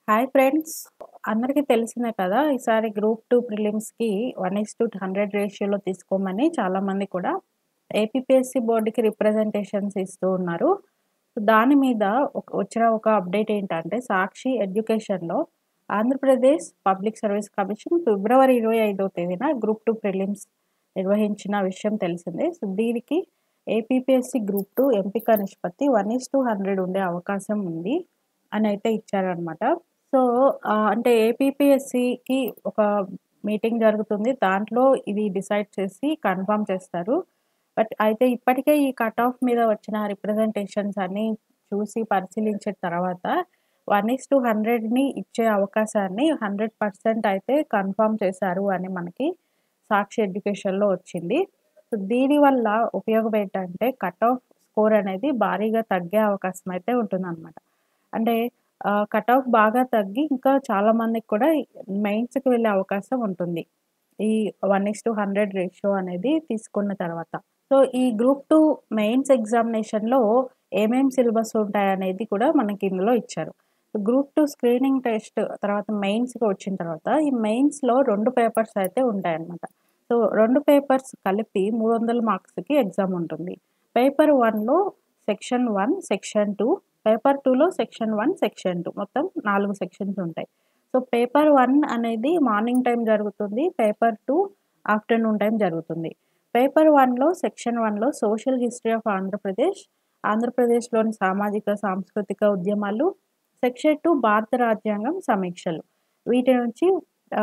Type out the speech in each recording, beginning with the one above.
Hi friends. అందరికీ తెలిసిందే కదా! ఈసారి గ్రూప్ 2 ప్రిలిమ్స్‌కి 1:100 రేషియోలో తీసుకోమని చాలామంది కూడా ఏపీపీఎస్సీ బోర్డ్‌కి రిప్రజెంటేషన్స్ ఇస్తూ ఉన్నారు. దాని మీద వచ్చిన ఒక అప్డేట్ ఏంటంటే, సాక్షి ఎడ్యుకేషన్‌లో ఆంధ్రప్రదేశ్ పబ్లిక్ సర్వీస్ కమిషన్ ఫిబ్రవరి 25వ తేదీన గ్రూప్ 2 ప్రిలిమ్స్ నిర్వహించిన విషయం తెలిసిందే. దీనికి ఏపీపీఎస్సీ గ్రూప్ 2 ఎంపిక నిష్పత్తి 1:100 ఉండే అవకాశం ఉంది అనైతే ఇచ్చారనమాట. సో, అంటే ఏపీపీఎస్సీకి ఒక మీటింగ్ జరుగుతుంది. దాంట్లో ఇది డిసైడ్ చేసి కన్ఫర్మ్ చేస్తారు. బట్ అయితే ఇప్పటికే ఈ కట్ ఆఫ్ మీద వచ్చిన రిప్రజెంటేషన్స్ అన్నీ చూసి పరిశీలించిన తర్వాత 1:100ని ఇచ్చే అవకాశాన్ని 100% అయితే కన్ఫర్మ్ చేశారు అని మనకి సాక్షి ఎడ్యుకేషన్‌లో వచ్చింది. సో, దీనివల్ల ఉపయోగం ఏంటంటే కట్ ఆఫ్ స్కోర్ అనేది భారీగా తగ్గే అవకాశం అయితే ఉంటుందనమాట. అంటే కట్ ఆఫ్ బాగా తగ్గి ఇంకా చాలా మందికి కూడా మెయిన్స్‌కి వెళ్ళే అవకాశం ఉంటుంది. ఈ 1:100 రేషియో అనేది తీసుకున్న తర్వాత. సో, ఈ గ్రూప్ 2 మెయిన్స్ ఎగ్జామినేషన్‌లో ఏమేం సిలబస్ ఉంటాయనేది కూడా మనకి ఇందులో ఇచ్చారు. గ్రూప్ 2 స్క్రీనింగ్ టెస్ట్ తర్వాత మెయిన్స్‌కి వచ్చిన తర్వాత ఈ మెయిన్స్‌లో 2 పేపర్స్ అయితే ఉంటాయన్నమాట. సో, 2 పేపర్స్ కలిపి 300 మార్క్స్‌కి ఎగ్జామ్ ఉంటుంది. పేపర్ 1లో సెక్షన్ 1, సెక్షన్ 2, పేపర్ 2లో సెక్షన్ 1, సెక్షన్ 2 మొత్తం 4 సెక్షన్స్ ఉంటాయి. సో, పేపర్ 1 అనేది మార్నింగ్ టైమ్ జరుగుతుంది. పేపర్ 2 ఆఫ్టర్‌నూన్ టైమ్ జరుగుతుంది. పేపర్ 1లో సెక్షన్ 1లో సోషల్ హిస్టరీ ఆఫ్ ఆంధ్రప్రదేశ్, ఆంధ్రప్రదేశ్‌లోని సామాజిక, సాంస్కృతిక ఉద్యమాలు, సెక్షన్ 2 భారత రాజ్యాంగం సమీక్షలు. వీటి నుంచి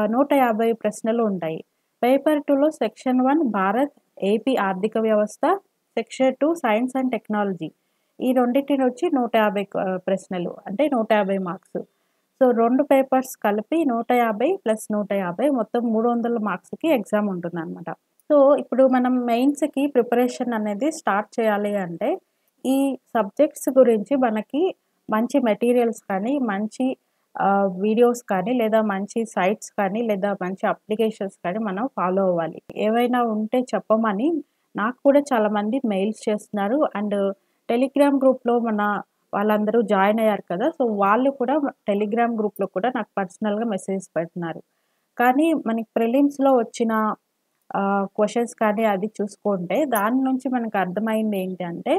150 ప్రశ్నలు ఉంటాయి. పేపర్ 2లో సెక్షన్ 1 భారత్, ఏపీ ఆర్థిక వ్యవస్థ, సెక్షన్ 2 సైన్స్ అండ్ టెక్నాలజీ. ఈ రెండిటి నుంచి 150 ప్రశ్నలు అంటే 150 మార్క్స్. సో, 2 పేపర్స్ కలిపి 150 ప్లస్ 150 మొత్తం 300 మార్క్స్‌కి ఎగ్జామ్ ఉంటుందనమాట. సో, ఇప్పుడు మనం మెయిన్స్‌కి ప్రిపరేషన్ అనేది స్టార్ట్ చేయాలి అంటే, ఈ సబ్జెక్ట్స్ గురించి మనకి మంచి మెటీరియల్స్ కానీ, మంచి వీడియోస్ కానీ, లేదా మంచి సైట్స్ కానీ, లేదా మంచి అప్లికేషన్స్ కానీ మనం ఫాలో అవ్వాలి. ఏవైనా ఉంటే చెప్పమని నాకు కూడా చాలామంది మెయిల్స్ చేస్తున్నారు. అండ్ టెలిగ్రామ్ గ్రూప్‌లో మన వాళ్ళందరూ జాయిన్ అయ్యారు కదా! సో, వాళ్ళు కూడా టెలిగ్రామ్ గ్రూప్‌లో కూడా నాకు పర్సనల్‌గా మెసేజెస్ పెడుతున్నారు. కానీ మనకి ప్రిలిమ్స్‌లో వచ్చిన క్వెషన్స్ కానీ అది చూసుకుంటే దాని నుంచి మనకు అర్థమైంది ఏంటి అంటే,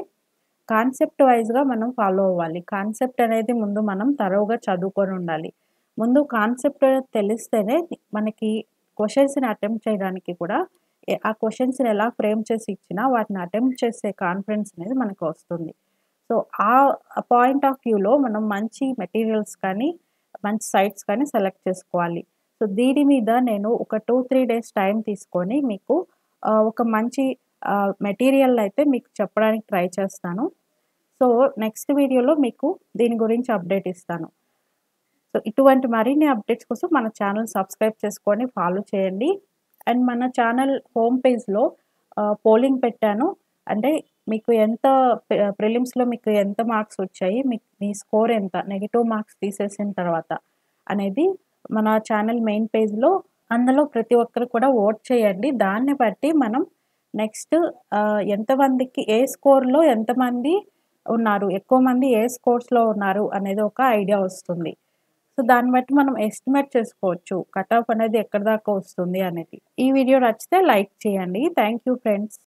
కాన్సెప్ట్ వైస్‌గా మనం ఫాలో అవ్వాలి. కాన్సెప్ట్ అనేది ముందు మనం థరోగా చదువుకొని ఉండాలి. ముందు కాన్సెప్ట్ తెలిస్తేనే మనకి క్వెషన్స్‌ని అటెంప్ట్ చేయడానికి కూడా ఆ క్వెషన్స్‌ని ఎలా ఫ్రేమ్ చేసి ఇచ్చినా వాటిని అటెంప్ట్ చేసే కాన్ఫిడెన్స్ అనేది మనకు వస్తుంది. సో, ఆ పాయింట్ ఆఫ్ వ్యూలో మనం మంచి మెటీరియల్స్ కానీ, మంచి సైట్స్ కానీ సెలెక్ట్ చేసుకోవాలి. సో, దీని మీద నేను ఒక 2, 3 డేస్ టైం తీసుకొని మీకు ఒక మంచి మెటీరియల్ అయితే మీకు చెప్పడానికి ట్రై చేస్తాను. సో, నెక్స్ట్ వీడియోలో మీకు దీని గురించి అప్డేట్ ఇస్తాను. సో, ఇటువంటి మరిన్ని అప్డేట్స్ కోసం మన ఛానల్ సబ్స్క్రైబ్ చేసుకొని ఫాలో చేయండి. అండ్ మన ఛానల్ హోమ్ పేజ్‌లో పోలింగ్ పెట్టాను. అంటే మీకు ఎంత ప్రిలిమ్స్‌లో మీకు ఎంత మార్క్స్ వచ్చాయి? మీ స్కోర్ ఎంత? నెగెటివ్ మార్క్స్ తీసేసిన తర్వాత అనేది మన ఛానల్ మెయిన్ పేజ్‌లో అందులో ప్రతి ఒక్కరు కూడా ఓట్ చేయండి. దాన్ని బట్టి మనం నెక్స్ట్ ఎంతమందికి ఏ స్కోర్‌లో ఎంతమంది ఉన్నారు? ఎక్కువ మంది ఏ స్కోర్స్‌లో ఉన్నారు అనేది ఒక ఐడియా వస్తుంది. సో, దాన్ని బట్టి మనం ఎస్టిమేట్ చేసుకోవచ్చు. కట్ ఆఫ్ అనేది ఎక్కడి దాకా వస్తుంది అనేది. ఈ వీడియో నచ్చితే లైక్ చేయండి. Thank you friends.